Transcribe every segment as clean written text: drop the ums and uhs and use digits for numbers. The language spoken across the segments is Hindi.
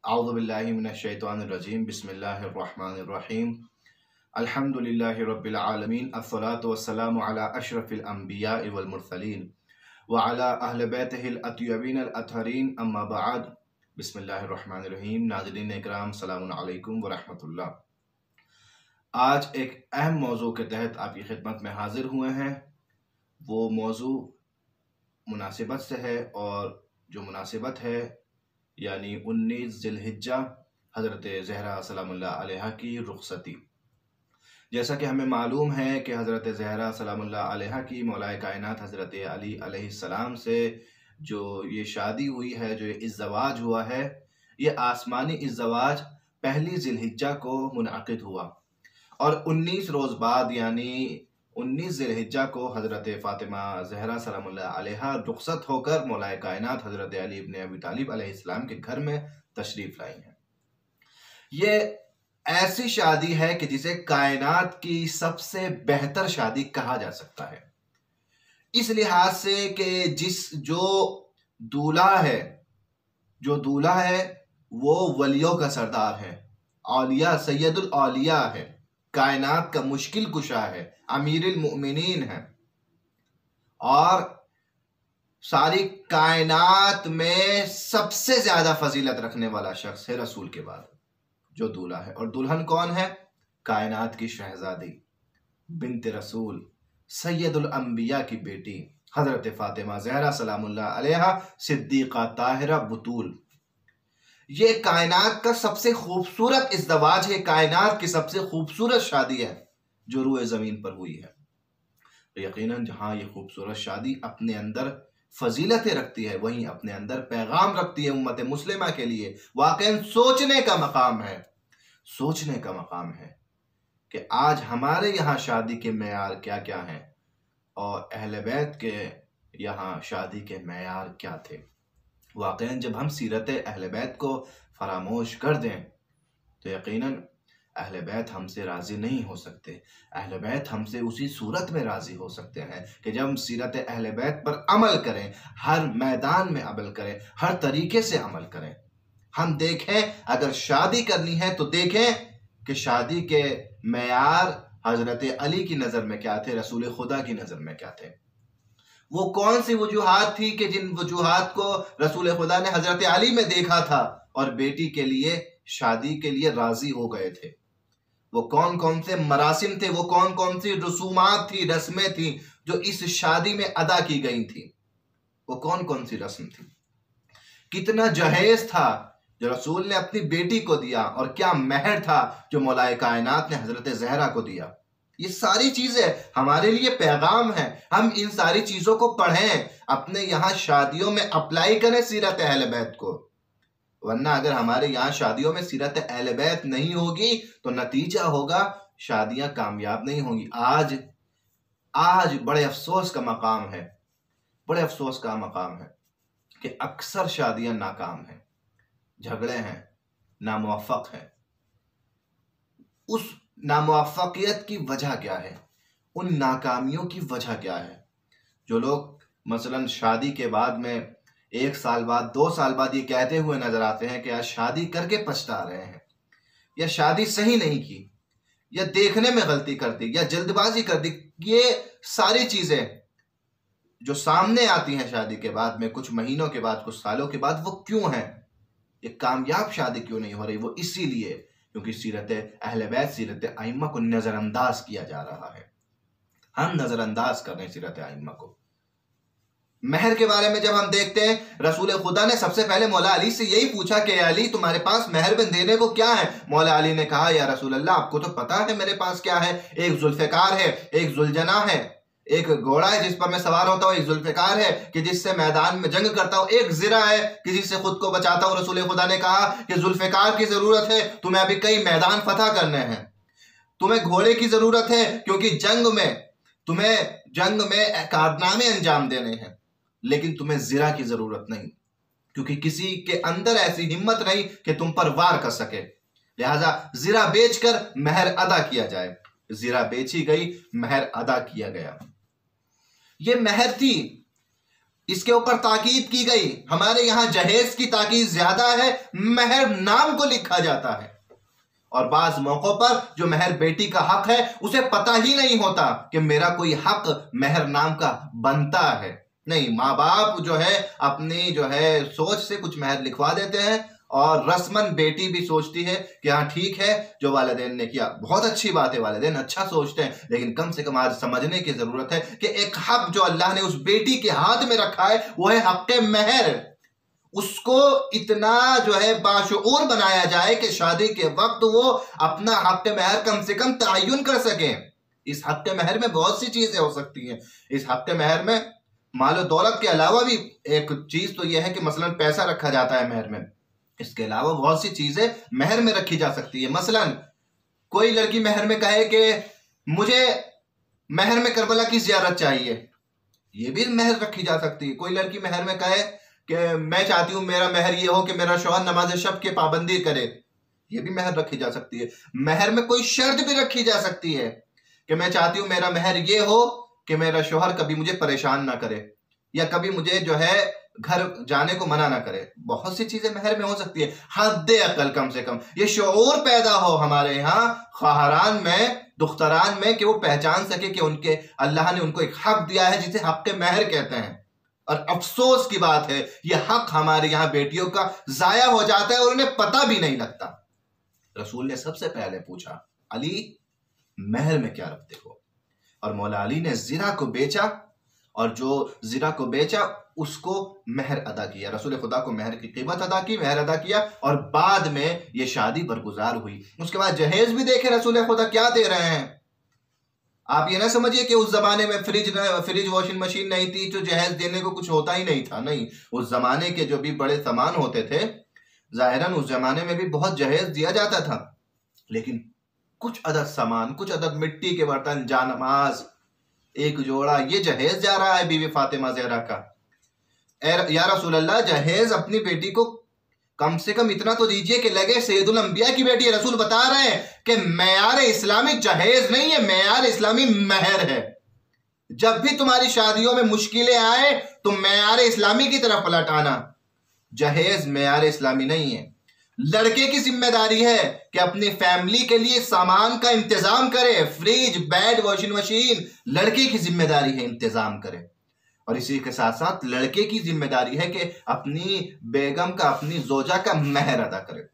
औज़ु बिल्लाहि मिनश शैतानिर रजीम बिस्मिल्लाहिर रहमानिर रहीम अल्हम्दुलिल्लाहि रब्बिल आलमीन अस्सलातु वस्सलामु अला अशरफिल अंबियाइ वल मुरसलीन व अला अहले बैतिहिल अत्यबीनल अतहरीन अम्मा बअद बिस्मिल्लाहिर रहमानिर रहीम। नाज़रीन इकराम सलामुन अलैकुम व रहमतुल्लाह। आज एक अहम मौजू के तहत आपकी खिदमत में हाजिर हुए हैं। वो मौजू मुनासिबत से है और जो मुनासिबत है यानी 19 ज़िलहिज्जा हज़रत ज़हरा सलामुल्लाह अलैहा की रुखसती। जैसा कि हमें मालूम है कि हज़रत ज़हरा सलामुल्लाह अलैहा की मौलाए कायनात हज़रत अली अलैहिस्सलाम से जो ये शादी हुई है, जो ये इज़्ज़वाज हुआ है, ये आसमानी इज़्ज़वाज पहली ज़िलहिज्जा को मुनअक़िद हुआ और 19 रोज़ बाद यानी 19 ज़िलहिज्जा को हज़रत फ़ातिमा ज़हरा सलामुल्लाह अलैहा रुखसत होकर मौलाए कायनात हज़रत अली इब्न अबी तालिब अलैहिस्सलाम के घर में तशरीफ़ लाई हैं। ये ऐसी शादी है कि जिसे कायनात की सबसे बेहतर शादी कहा जा सकता है, इस लिहाज से कि जो दूल्हा है वो वलियों का सरदार है, औलिया सैयदुल औलिया है, कायनात का मुश्किल कुशा है, अमीरुल मोमिनीन है और सारी कायनात में सबसे ज्यादा फजीलत रखने वाला शख्स है रसूल के बाद जो दूल्हा है। और दुल्हन कौन है? कायनात की शहजादी बिन्त रसूल सैयदुल अंबिया की बेटी हजरत फातिमा ज़हरा सलामुल्लाह अलैहा सिद्दीक़ा ताहिरा बुतूल। ये कायनात का सबसे खूबसूरत इज़्ज़वाज है, कायनात की सबसे खूबसूरत शादी है जो रूए ज़मीन पर हुई है। तो यकीनन जहाँ ये खूबसूरत शादी अपने अंदर फजीलतें रखती है, वहीं अपने अंदर पैगाम रखती है उम्मत मुस्लिमा के लिए। वाकई सोचने का मकाम है कि आज हमारे यहाँ शादी के मेयार क्या क्या हैं और अहले बैत के यहाँ शादी के मेयार क्या थे। वाकई जब हम सीरत अहले बैत को फरामोश कर दें तो यकीनन अहले बैत हमसे राज़ी नहीं हो सकते। अहले बैत हमसे उसी सूरत में राज़ी हो सकते हैं कि जब हम सीरत अहले बैत पर अमल करें, हर मैदान में अमल करें, हर तरीके से अमल करें। हम देखें, अगर शादी करनी है तो देखें कि शादी के मेयार हज़रत अली की नज़र में क्या थे, रसूल खुदा की नज़र में क्या थे। वो कौन सी वजूहात थी कि जिन वजूहात को रसूल खुदा ने हज़रत अली में देखा था और बेटी के लिए शादी के लिए राज़ी हो गए थे। वो कौन कौन से मरासिम थे, वो कौन कौन सी रसूमात थी, रस्में थी जो इस शादी में अदा की गई थी। वो कौन कौन सी रस्म थी, कितना जहेज था जो रसूल ने अपनी बेटी को दिया और क्या महर था जो मौलाए कायनात ने हजरत ज़हरा को दिया। ये सारी चीजें हमारे लिए पैगाम है। हम इन सारी चीजों को पढ़ें, अपने यहाँ शादियों में अप्लाई करें सीरत अहले बैत को। वरना अगर हमारे यहाँ शादियों में सीरत अहले बैत नहीं होगी तो नतीजा होगा शादियां कामयाब नहीं होंगी। आज बड़े अफसोस का मकाम है कि अक्सर शादियां नाकाम हैं, झगड़े हैं, नामुवफ़्फ़क़ हैं। उस नामुवफ़्फ़क़ियत की वजह क्या है, उन नाकामियों की वजह क्या है? जो लोग मसलन शादी के बाद में 1 साल बाद 2 साल बाद ये कहते हुए नजर आते हैं कि यार शादी करके पछता रहे हैं, या शादी सही नहीं की, या देखने में गलती कर दी, या जल्दबाजी कर दी। ये सारी चीजें जो सामने आती हैं शादी के बाद में, कुछ महीनों के बाद, कुछ सालों के बाद, वो क्यों हैं? ये कामयाब शादी क्यों नहीं हो रही? वो इसीलिए क्योंकि सीरत अहले बैत, सीरत आइम्मा को नजरअंदाज किया जा रहा है। हम नजरअंदाज कर रहे हैं सीरत आइम्मा को। महर के बारे में जब हम देखते हैं, रसूल खुदा ने सबसे पहले मौला अली से यही पूछा कि अली तुम्हारे पास महर में देने को क्या है? मौला अली ने कहा, या रसूल अल्लाह आपको तो पता है मेरे पास क्या है। एक जुल्फ़िकार है, एक जुलजना है, एक घोड़ा है जिस पर मैं सवार होता हूँ, एक जुल्फ़िकार है कि जिससे मैदान में जंग करता हूँ, एक ज़िरा है कि जिससे खुद को बचाता हूँ। रसूल खुदा ने कहा कि जुल्फ़िकार की जरूरत है, तुम्हें अभी कई मैदान फतह करने हैं। तुम्हें घोड़े की जरूरत है क्योंकि तुम्हें जंग में कारनामे अंजाम देने हैं, लेकिन तुम्हें ज़िरा की जरूरत नहीं क्योंकि किसी के अंदर ऐसी हिम्मत नहीं कि तुम पर वार कर सके। लिहाजा ज़िरा बेचकर महर अदा किया जाए। ज़िरा बेची गई, महर अदा किया गया। ये महर थी। इसके ऊपर ताकीद की गई। हमारे यहां जहेज की ताकीद ज्यादा है, महर नाम को लिखा जाता है। और बाज मौकों पर जो महर बेटी का हक है उसे पता ही नहीं होता कि मेरा कोई हक महर नाम का बनता है। नहीं, माँ बाप जो है अपनी जो है सोच से कुछ महर लिखवा देते हैं और रस्मन बेटी भी सोचती है कि हाँ ठीक है, जो वालिदैन ने किया बहुत अच्छी बात है, वालिदैन अच्छा सोचते हैं, लेकिन कम से कम आज समझने की जरूरत है कि एक हक जो अल्लाह ने उस बेटी के हाथ में रखा है वो है हक महर। उसको इतना जो है बाशऊर बनाया जाए कि शादी के वक्त वो अपना हक महर कम से कम तयन कर सके। इस हक महर में बहुत सी चीजें हो सकती हैं। इस हक महर में मालो दौलत के अलावा भी एक चीज तो यह है कि मसलन पैसा रखा जाता है महर में, इसके अलावा बहुत सी चीजें महर में रखी जा सकती है। मसलन कोई लड़की महर में कहे कि मुझे महर में करबला की ज़ियारत चाहिए, ये भी महर रखी जा सकती है। कोई लड़की महर में कहे कि मैं चाहती हूं मेरा महर ये हो कि मेरा शौहर नमाज शब की पाबंदी करे, ये भी महर रखी जा सकती है। महर में कोई शर्त भी रखी जा सकती है कि मैं चाहती हूं मेरा महर ये हो कि मेरा शौहर कभी मुझे परेशान ना करे या कभी मुझे जो है घर जाने को मना ना करे। बहुत सी चीजें महर में हो सकती है। हद अकल कम से कम ये शऊर पैदा हो हमारे यहाँ ख्वाहरान में, दुख्तरान में, कि वो पहचान सके कि उनके अल्लाह ने उनको एक हक दिया है जिसे हक के महर कहते हैं। और अफसोस की बात है ये हक हमारे यहाँ बेटियों का जाया हो जाता है और उन्हें पता भी नहीं लगता। रसूल ने सबसे पहले पूछा, अली महर में क्या रखते हो? और मौला अली ने जिरा को बेचा और जो जिरा को बेचा उसको महर अदा किया। रसूल खुदा को महर की कीमत अदा की, महर अदा किया और बाद में ये शादी बरगुजार हुई। उसके बाद जहेज भी देखे रसूल खुदा क्या दे रहे हैं। आप ये ना समझिए कि उस जमाने में फ्रिज वॉशिंग मशीन नहीं थी तो जहेज देने को कुछ होता ही नहीं था। नहीं, उस जमाने के जो भी बड़े सामान होते थे जाहिरन उस जमाने में भी बहुत जहेज दिया जाता था, लेकिन कुछ अदद सामान, कुछ अदद मिट्टी के बर्तन, जानमाज, एक जोड़ा, ये जहेज जा रहा है बीवी फातिमा ज़हरा का। या रसूल अल्लाह, जहेज अपनी बेटी को कम से कम इतना तो दीजिए कि लगे सैयदुल अंबिया की बेटी है। रसूल बता रहे हैं कि मेयार इस्लामी जहेज नहीं है, मेयार इस्लामी महर है। जब भी तुम्हारी शादियों में मुश्किलें आए तो मेयार इस्लामी की तरफ पलट आना। जहेज मेयार इस्लामी नहीं है। लड़के की जिम्मेदारी है कि अपनी फैमिली के लिए सामान का इंतजाम करे। फ्रिज, बेड, वॉशिंग मशीन लड़के की जिम्मेदारी है इंतजाम करे। और इसी के साथ साथ लड़के की जिम्मेदारी है कि अपनी बेगम का, अपनी जोजा का महर अदा करे।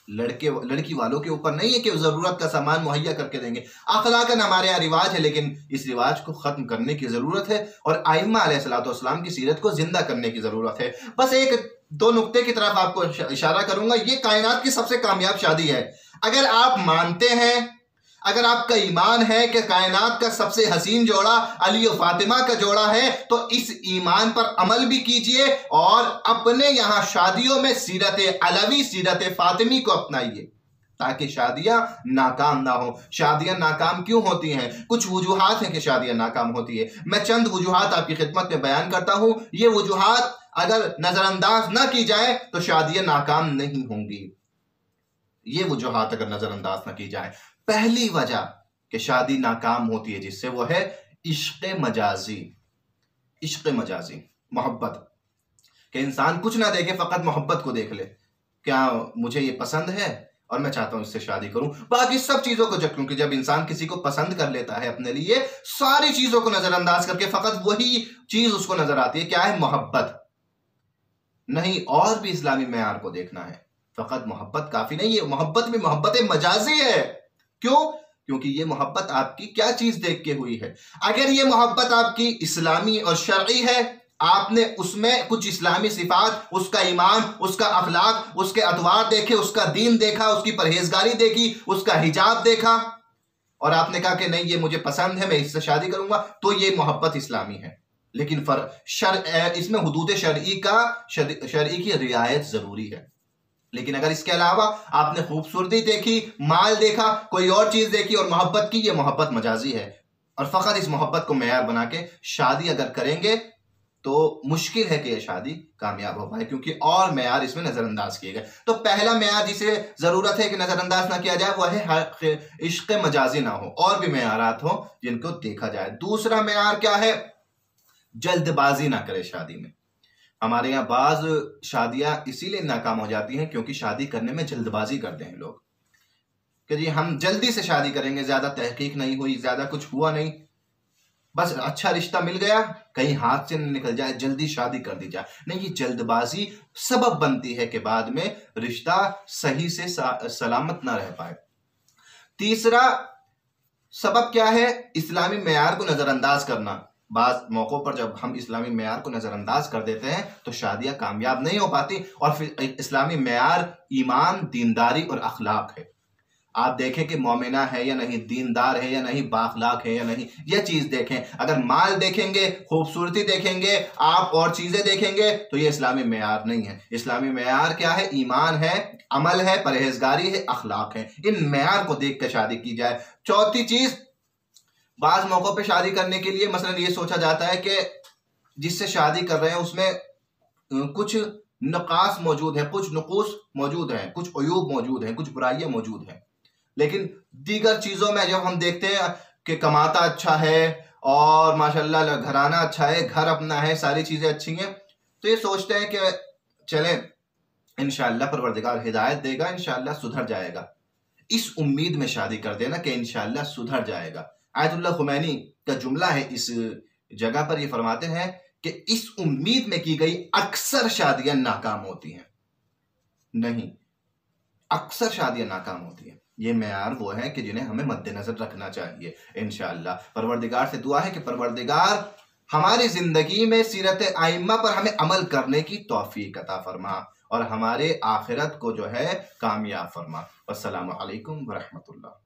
लड़की वालों के ऊपर नहीं है कि जरूरत का सामान मुहैया करके देंगे। अखलाकन हमारे यहाँ रिवाज है, लेकिन इस रिवाज को खत्म करने की जरूरत है और आइम्मा अलैहिस्सलाम की सीरत को जिंदा करने की जरूरत है। बस एक दो नुक्ते की तरफ आपको इशारा करूंगा। ये कायनात की सबसे कामयाब शादी है। अगर आप मानते हैं, अगर आपका ईमान है कि कायनात का सबसे हसीन जोड़ा अली और फातिमा का जोड़ा है, तो इस ईमान पर अमल भी कीजिए और अपने यहां शादियों में सीरत अलवी, सीरत फातिमी को अपनाइए ताकि शादियां नाकाम ना हो। शादियां नाकाम क्यों होती हैं? कुछ वजूहात हैं कि शादियां नाकाम होती है। मैं चंद वजूहात आपकी खिदमत में बयान करता हूं। ये वजूहात अगर नजरअंदाज ना की जाए तो शादियां नाकाम नहीं होंगी। ये वजूहात अगर नजरअंदाज ना की जाए, पहली वजह कि शादी नाकाम होती है जिससे वो है इश्क मजाजी। इश्क मजाजी, मोहब्बत, कि इंसान कुछ ना देखे फकत मोहब्बत को देख ले। क्या मुझे ये पसंद है और मैं चाहता हूं इससे शादी करूं, बाकी सब चीजों को क्योंकि जब इंसान किसी को पसंद कर लेता है अपने लिए, सारी चीजों को नजरअंदाज करके फकत वही चीज उसको नजर आती है, क्या है? मोहब्बत। नहीं, और भी इस्लामी मेयार को देखना है। फकत मोहब्बत काफी नहीं है, मोहब्बत भी मोहब्बत मजाजी है। क्यों? क्योंकि ये मोहब्बत आपकी क्या चीज देख के हुई है। अगर ये मोहब्बत आपकी इस्लामी और शरई है, आपने उसमें कुछ इस्लामी सिफात, उसका ईमान, उसका अखलाक, उसके अतवार देखे, उसका दीन देखा, उसकी परहेजगारी देखी, उसका हिजाब देखा और आपने कहा कि नहीं ये मुझे पसंद है, मैं इससे शादी करूंगा, तो ये मोहब्बत इस्लामी है। लेकिन इसमें हुदूद शरई की रियायत जरूरी है। लेकिन अगर इसके अलावा आपने खूबसूरती देखी, माल देखा, कोई और चीज देखी और मोहब्बत की, ये मोहब्बत मजाजी है। और फकत इस मोहब्बत को मेयार बना के शादी अगर करेंगे तो मुश्किल है कि यह शादी कामयाब हो पाए, क्योंकि और मेयार इसमें नजरअंदाज किए गए। तो पहला मेयार जिसे जरूरत है कि नजरअंदाज ना किया जाए वह है इश्क मजाजी ना हो, और भी मेयारात हो जिनको देखा जाए। दूसरा मेयार क्या है? जल्दबाजी ना करे शादी में। हमारे यहाँ बाज शादियां इसीलिए नाकाम हो जाती हैं क्योंकि शादी करने में जल्दबाजी करते हैं लोग कि जी हम जल्दी से शादी करेंगे, ज्यादा तहकीक नहीं हुई, ज्यादा कुछ हुआ नहीं, बस अच्छा रिश्ता मिल गया, कहीं हाथ से न निकल जाए, जल्दी शादी कर दी जाए। नहीं, ये जल्दबाजी सबब बनती है कि बाद में रिश्ता सही से सलामत ना रह पाए। तीसरा सबब क्या है? इस्लामी मेयार को नजरअंदाज करना। बाज मौकों पर जब हम इस्लामी मेयार को नजरअंदाज कर देते हैं तो शादियां कामयाब नहीं हो पाती। और फिर इस्लामी मेयार ईमान, दीनदारी और अखलाक है। आप देखें कि मोमिना है या नहीं, दीनदार है या नहीं, बाखलाक है या नहीं, यह चीज देखें। अगर माल देखेंगे, खूबसूरती देखेंगे, आप और चीजें देखेंगे तो ये इस्लामी मेयार नहीं है। इस्लामी मेयार क्या है? ईमान है, अमल है, परहेजगारी है, अखलाक है। इन मेयार को देख कर शादी की जाए। चौथी चीज, बाज मौकों पे शादी करने के लिए मसलन ये सोचा जाता है कि जिससे शादी कर रहे हैं उसमें कुछ नकास मौजूद है, कुछ नुकूस मौजूद है, कुछ अयूब मौजूद है, कुछ बुराइयां मौजूद हैं। लेकिन दीगर चीजों में जब हम देखते हैं कि कमाता अच्छा है और माशाल्लाह घराना अच्छा है, घर अपना है, सारी चीजें अच्छी हैं, तो ये सोचते हैं कि चलें इंशाअल्लाह परवरदिगार हिदायत देगा, इंशाअल्लाह सुधर जाएगा। इस उम्मीद में शादी कर देना कि इंशाअल्लाह सुधर जाएगा। आयतुल्लाह खुमैनी का जुमला है, इस जगह पर ये फरमाते हैं कि इस उम्मीद में की गई अक्सर शादियां नाकाम होती हैं। नहीं, अक्सर शादियां नाकाम होती हैं। ये मेयार वो है कि जिन्हें हमें मद्देनजर रखना चाहिए। इंशाअल्लाह परवरदिगार से दुआ है कि परवरदिगार हमारी जिंदगी में सीरत आइम्मा पर हमें अमल करने की तौफीक अता फरमा और हमारे आखिरत को जो है कामयाब फरमा। अस्सलामु अलैकुम व रहमतुल्लाह।